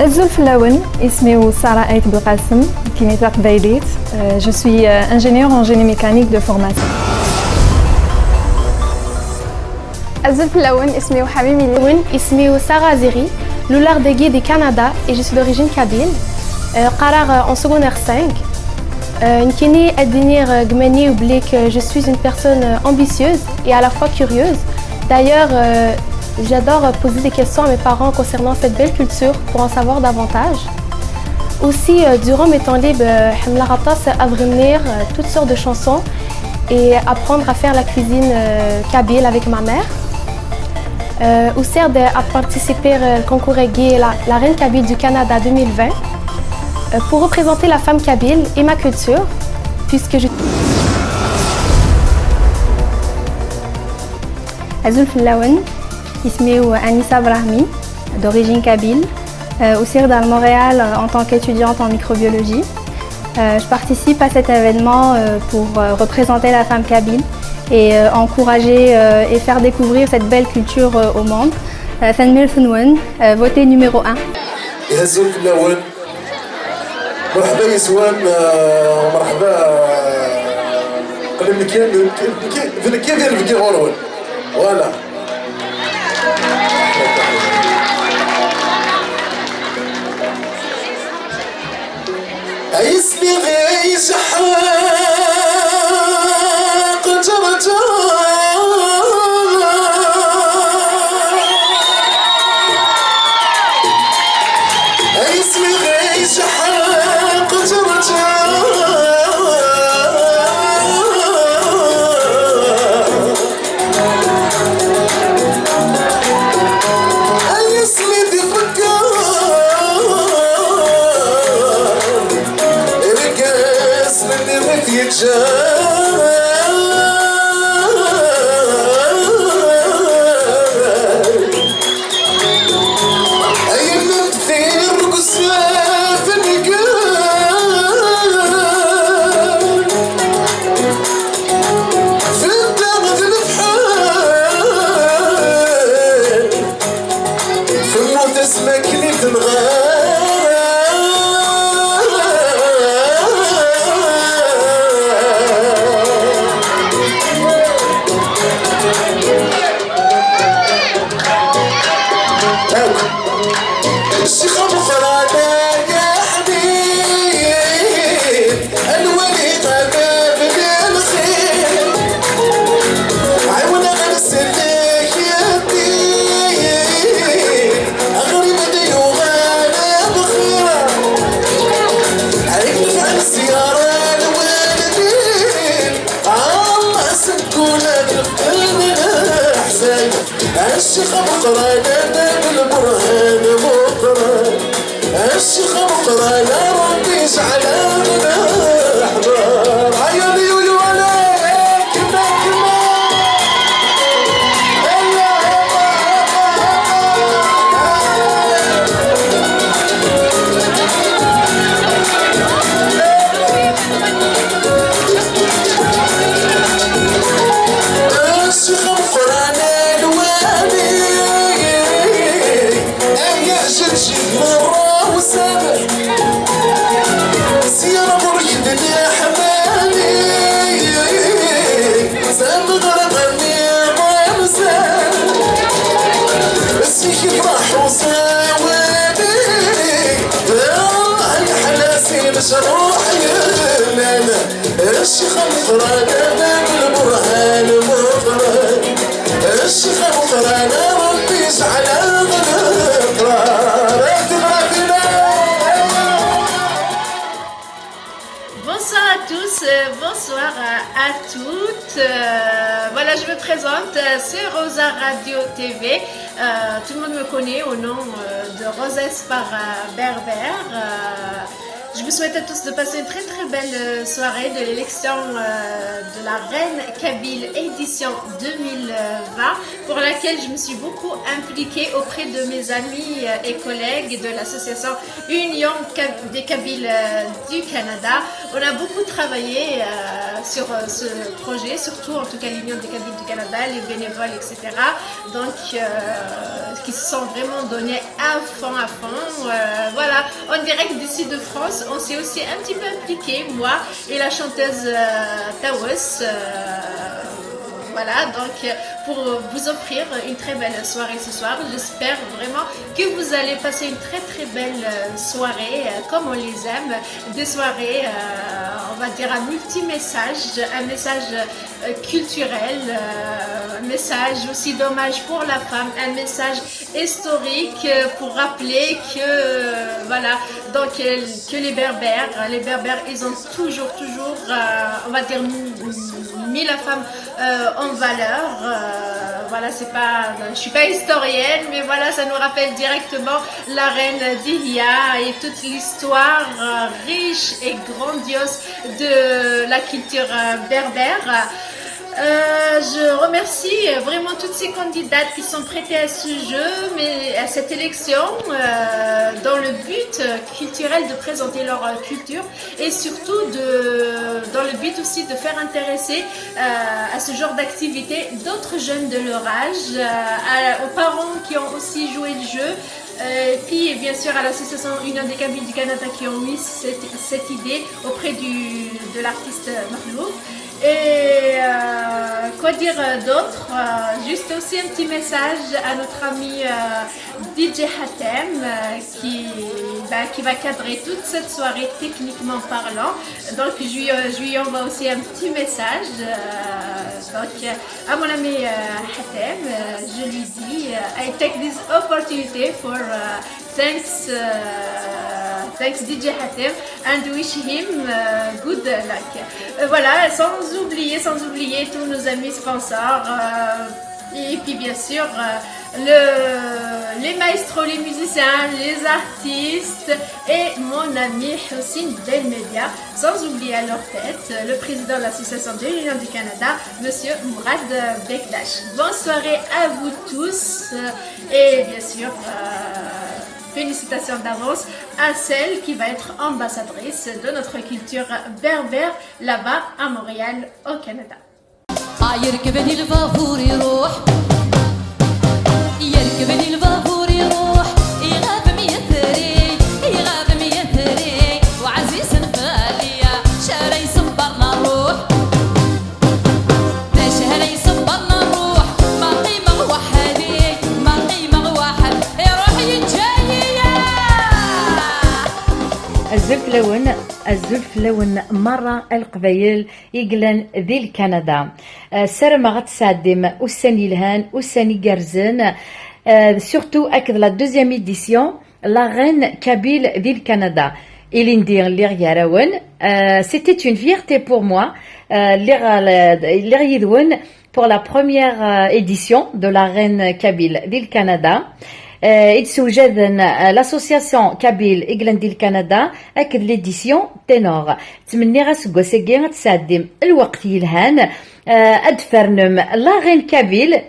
الزلف اللون اسمي سارة أيت بوقاسم كيميتاق بيليت. Je suis ingénieure en génie mécanique de formation. الزلف اللون اسمي حميمي اللون اسمي سارة زيري لولار ديغي du Canada et je suis d'origine kabyle. قرار en secondaire 5. نكيني أدينير غماني وبليك je suis une personne ambitieuse et à la fois curieuse. D'ailleurs, j'adore poser des questions à mes parents concernant cette belle culture pour en savoir davantage. Aussi, durant mes temps libres, Hamla Ghatas a venir toutes sortes de chansons et apprendre à faire la cuisine kabyle avec ma mère. Aussi, à participer au concours la Reine Kabyle du Canada 2020 pour représenter la femme kabyle et ma culture, puisque je... الزلف اللون اسمي Anissa Brahmi d'origine kabyle, aussi dans Montréal en tant qu'étudiante en microbiologie. Je participe à cet événement pour représenter la femme kabyle et encourager et faire découvrir cette belle culture au monde. Sanmir Sunwen, votée numéro 1. الزلف اللون مرحبا يسوان ومرحبا قلنا كيف ديال الفيديو غورون فوالا اسمي غيش حاق جرجا اسمي غيش حاق جرجا الشيخ مقران بالبرهان مقران الشيخ مقران ربي يجعلنا احضار عيالي ويولي كما الشيخ مقران مرة وسابع سيارة بريد يا حمالي سام غرقني غمزة اسمك يفرح وساواني الله يحلاسي بشروح يمانا الشيخ مقران بالبرهان مقران الشيخ مقران ربي يجعلها Bonsoir à tous, bonsoir à toutes. Voilà, je me présente, c'est Rosa Radio TV. Tout le monde me connaît au nom de Rosa Espar Berbère. Je vous souhaite à tous de passer une très très belle soirée de l'élection de la Reine Kabyle édition 2020 pour laquelle je me suis beaucoup impliquée auprès de mes amis et collègues de l'association Union des Kabyles du Canada. On a beaucoup travaillé sur ce projet, surtout en tout cas l'Union des Kabyles du Canada, les bénévoles, etc. donc qui se sont vraiment donnés à fond. Voilà, en direct d'ici de France, on s'est aussi un petit peu impliqué, moi et la chanteuse Tawes. Voilà, donc pour vous offrir une très belle soirée ce soir. J'espère vraiment que vous allez passer une très belle soirée, comme on les aime. Des soirées, on va dire, à multi-message, un message culturel, un message aussi d'hommage pour la femme, un message historique pour rappeler que, voilà, donc que les Berbères, ils ont toujours, on va dire, mis la femme en valeur. Voilà, je suis pas historienne, mais voilà, ça nous rappelle directement la reine Dihya et toute l'histoire riche et grandiose de la culture berbère. Je remercie vraiment toutes ces candidates qui sont prêtées à ce jeu, mais à cette élection, dans le but culturel de présenter leur culture et surtout dans le but aussi de faire intéresser à ce genre d'activité d'autres jeunes de leur âge, aux parents qui ont aussi joué le jeu. Puis bien sûr à l'association Union des Kabyles du Canada qui ont mis cette idée auprès de l'artiste Mahlouf. Et quoi dire d'autre, juste aussi un petit message à notre ami DJ Hatem qui va cadrer toute cette soirée techniquement parlant. Donc je lui envoie aussi un petit message. Donc à mon ami Hatem, je lui dis I take this opportunity for thanks DJ Hatem and wish him good luck. Voilà, sans oublier tous nos amis sponsors et puis bien sûr les maestros, les musiciens, les artistes et mon ami Houssine Belmedia, sans oublier à leur tête le président de l'association de l'Union du Canada, monsieur Mourad Bekdash. Bonne soirée à vous tous et bien sûr félicitations d'avance à celle qui va être ambassadrice de notre culture berbère là-bas à Montréal, au Canada. الزلف لون مرة القبايل يقلن ذي الكندا سرما غتسعدم والساني الهان والساني قرزن surtout avec la deuxième édition la reine Kabyle ذي الكندا c'était une fierté pour moi pour la première édition de la reine Kabyle ذي الكندا يتسوجد l'association Kabyle إغلان ديال كندا أكد l'édition ténor تمني غاسكو ساكي تسعدم الوقت يلهان أدفرنم لا غين كابيل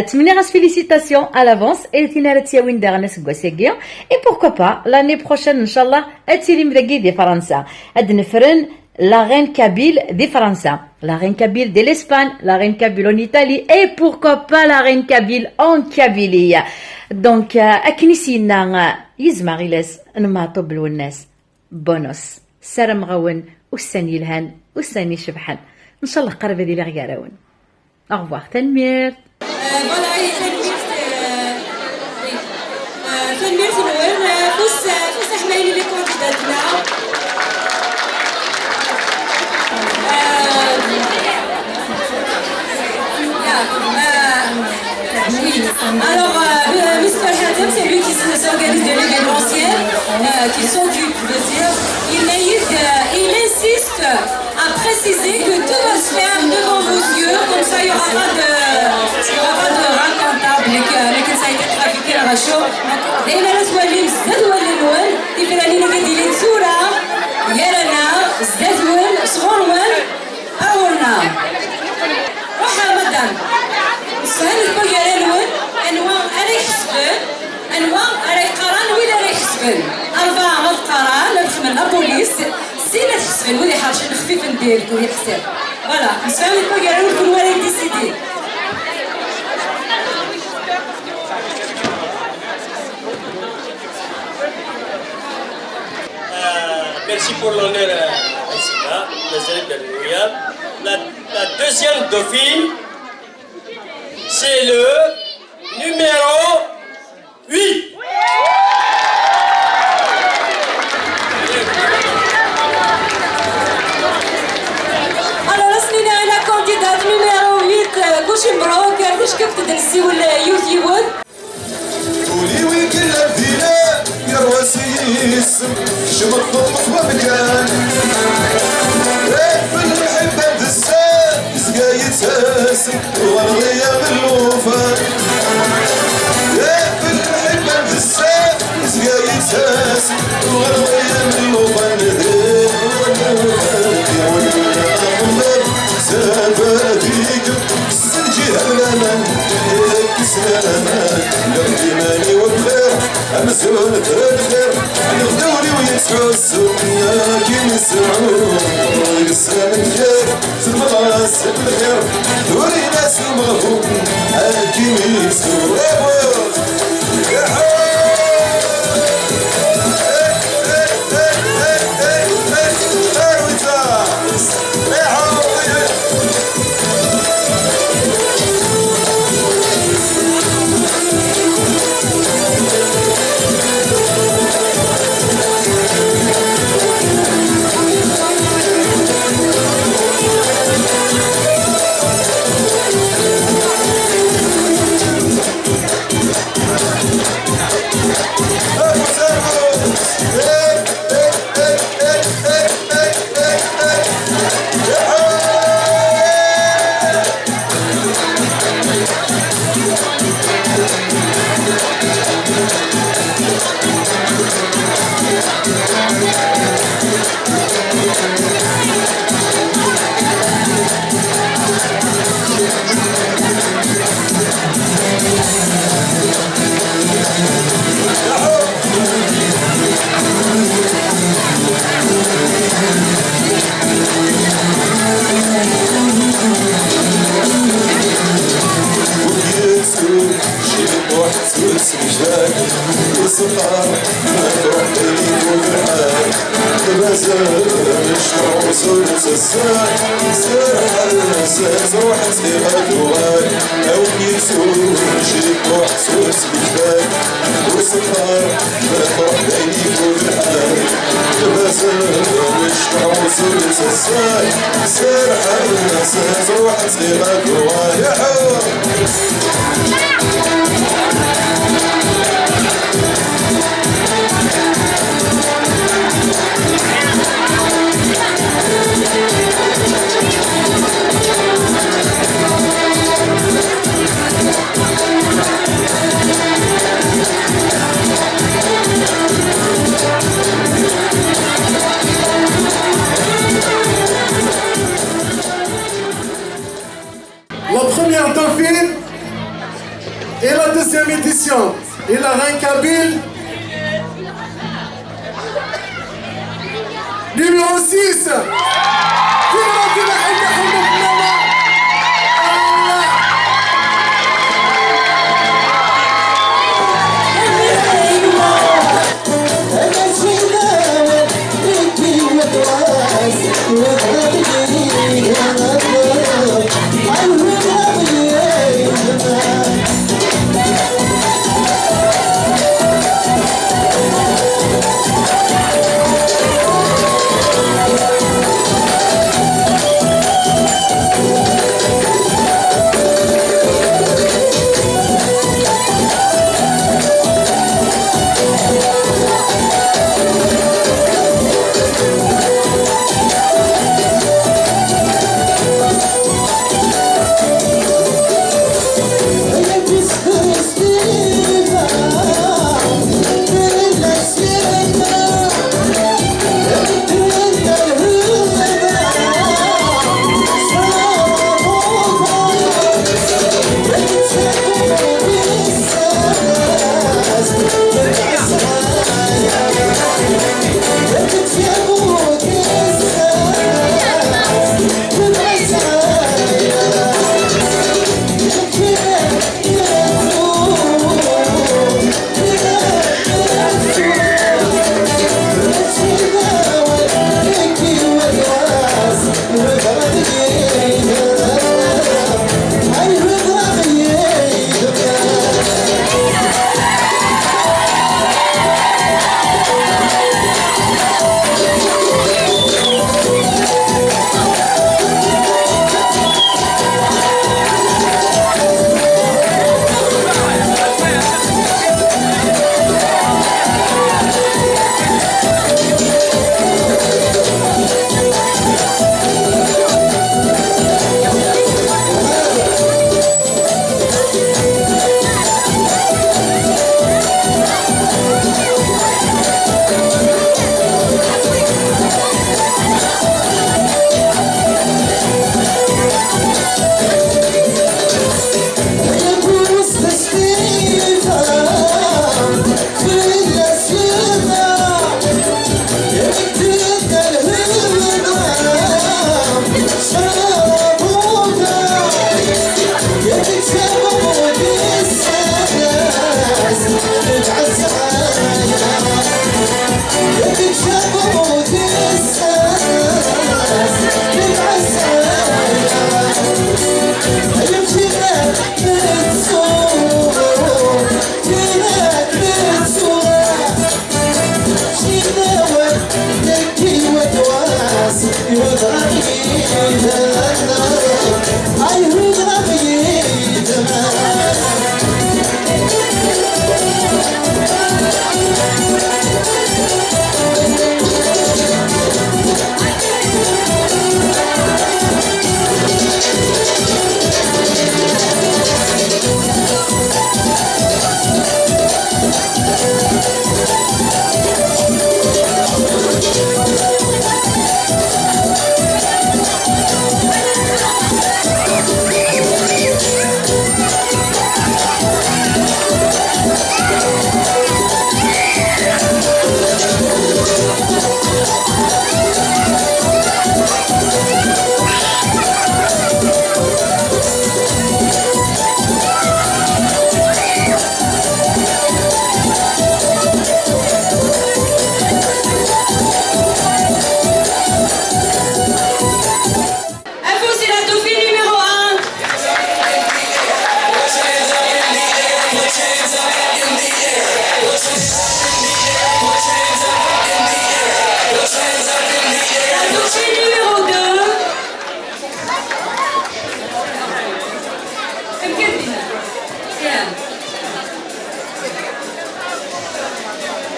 تمني غاس félicitations à l'avance et تينا رتياوين داغنا سكو ساكي et pourquoi pas l'année prochaine إن شاء الله أتيلي مذاكي دي فرنسا أد نفرن la reine Kabyle de France, la reine Kabyle de l'Espagne, la reine Kabyle en Italie et pourquoi pas la reine Kabyle en Kabylie. Donc, أكنسينا يزمغيلس نماطو بالوناس بونوس سلام غاون والساني الهان والساني شبحان إن شاء الله قرب هذه لغيراون. Au revoir, تنمير. Voilà, تنمير في الأول فوس حمايلي لي كونديداتنا. Alors, Mr. Hatem, c'est lui qui s'organise de l'événementiel, qui s'occupe de dire, il insiste à préciser que tout va se faire devant vos yeux, comme ça il n'y aura pas de racontable, mais que ça a été trafiqué à la show. Et là, la soirée, Zadoual Louel, il fait la ligne de Dilin Soura, Yelena, Zadoual, Sronwell, Aouna. Waha, madame. السؤال البقرة الأول أنواع أريح حسبان أنواع أريح قران ولا أريح حسبان أربعة غلط قران الخمن أبوليس سينا حسبان ولي حرشان خفيف ندير كل حساب فوالا السؤال البقرة الأول كل واحد يديسيدي Merci pour l'honneur, Aïsika, présidente de l'Union. La deuxième dauphine, c'est le numéro 8. Alors, la candidate numéro 8, Kouchi Mbrouk, كيفاش كيف تدرسي ولا يوث يود؟ قولي وين كل فينا يا رواسيس شمط طرف ومكان في المحبة دسان سقاية ساسك وغرضية بالوفا في المحبة دسان سقاية ساسك وغرضية بالوفا يا ولد سافاديك السنجي هلامان سلامات لقيماني والخير أمسون الخير نغدولي ويتحسوا كي نسمعوا السلام الخير سلم راس الخير دوري ناس المغفور كي يسوا La première dauphine et la deuxième édition. Et la reine Kabyle. Numéro 6. La dauphine numéro 2.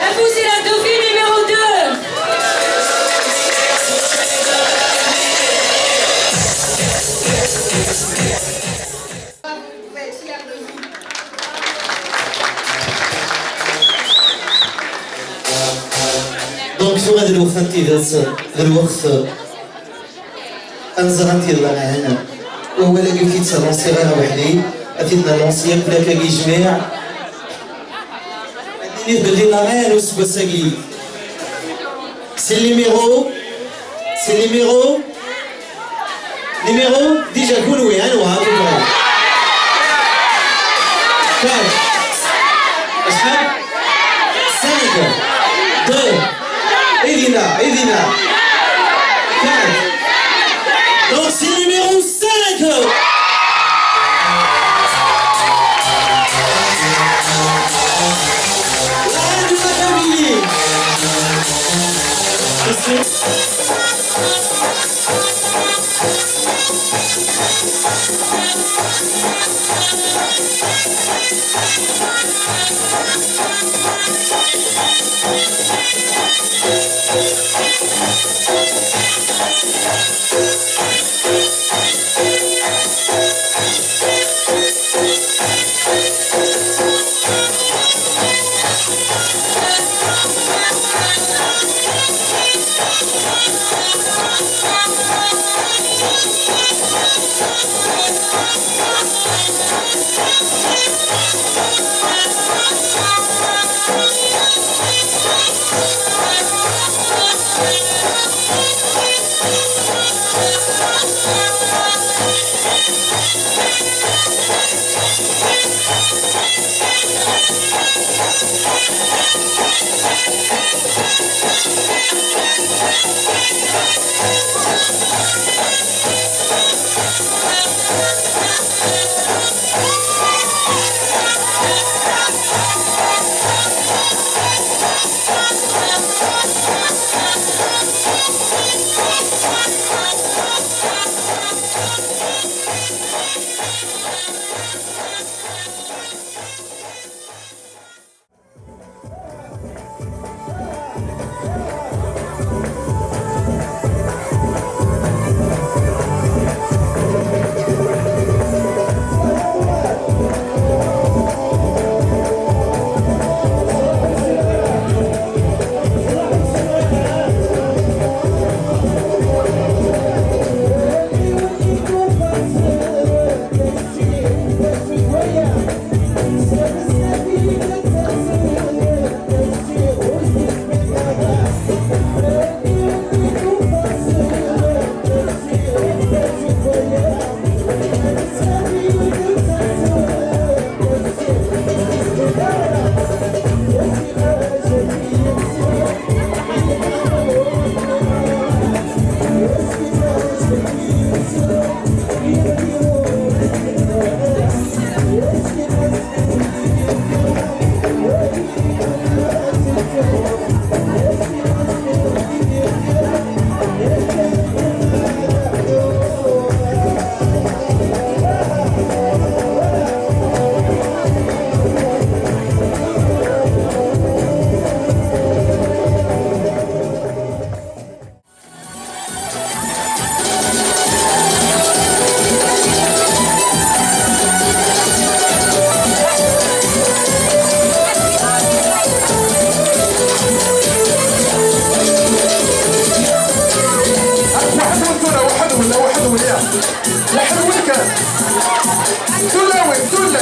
À vous, c'est la dauphine numéro 2. دونك شو هذا الوقت انت الوقت انزغنتي الله معنا وهو لا قلت تسالونسي غير وحدي اتينا لونسي كلها كي جميع اديني بدي لا غير وسبساكي سي ليميرو ديجا قولوا وي انا وها كان اشحال 5 2 Edina. 4. Donc c'est numéro 5. La reine de la famille.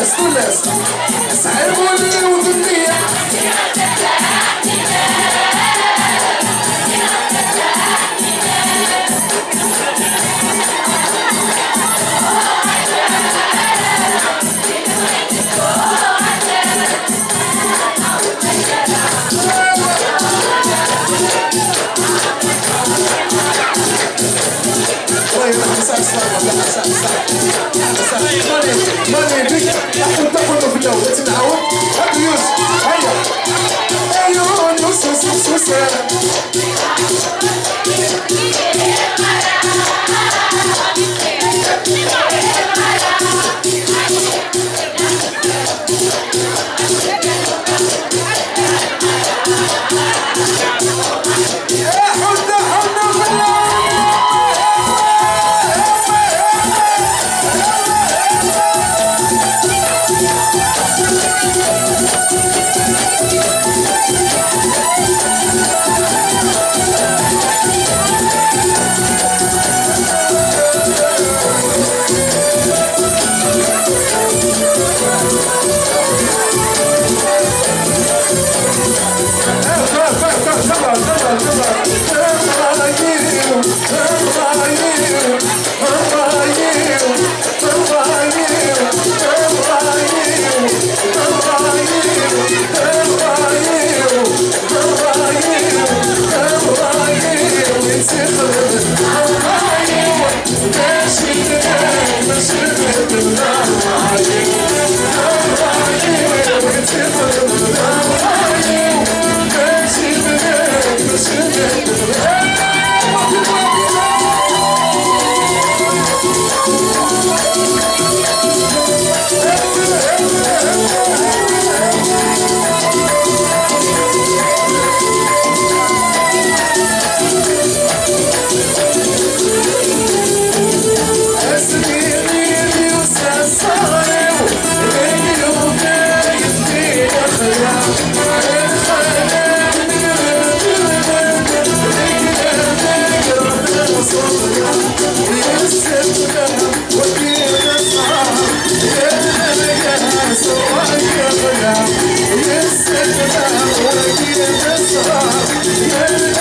تونس صعبوا لي وذنية ماني بيك راح تاخذوا في الجو تنعاود هاك يوسف هيا Yeah.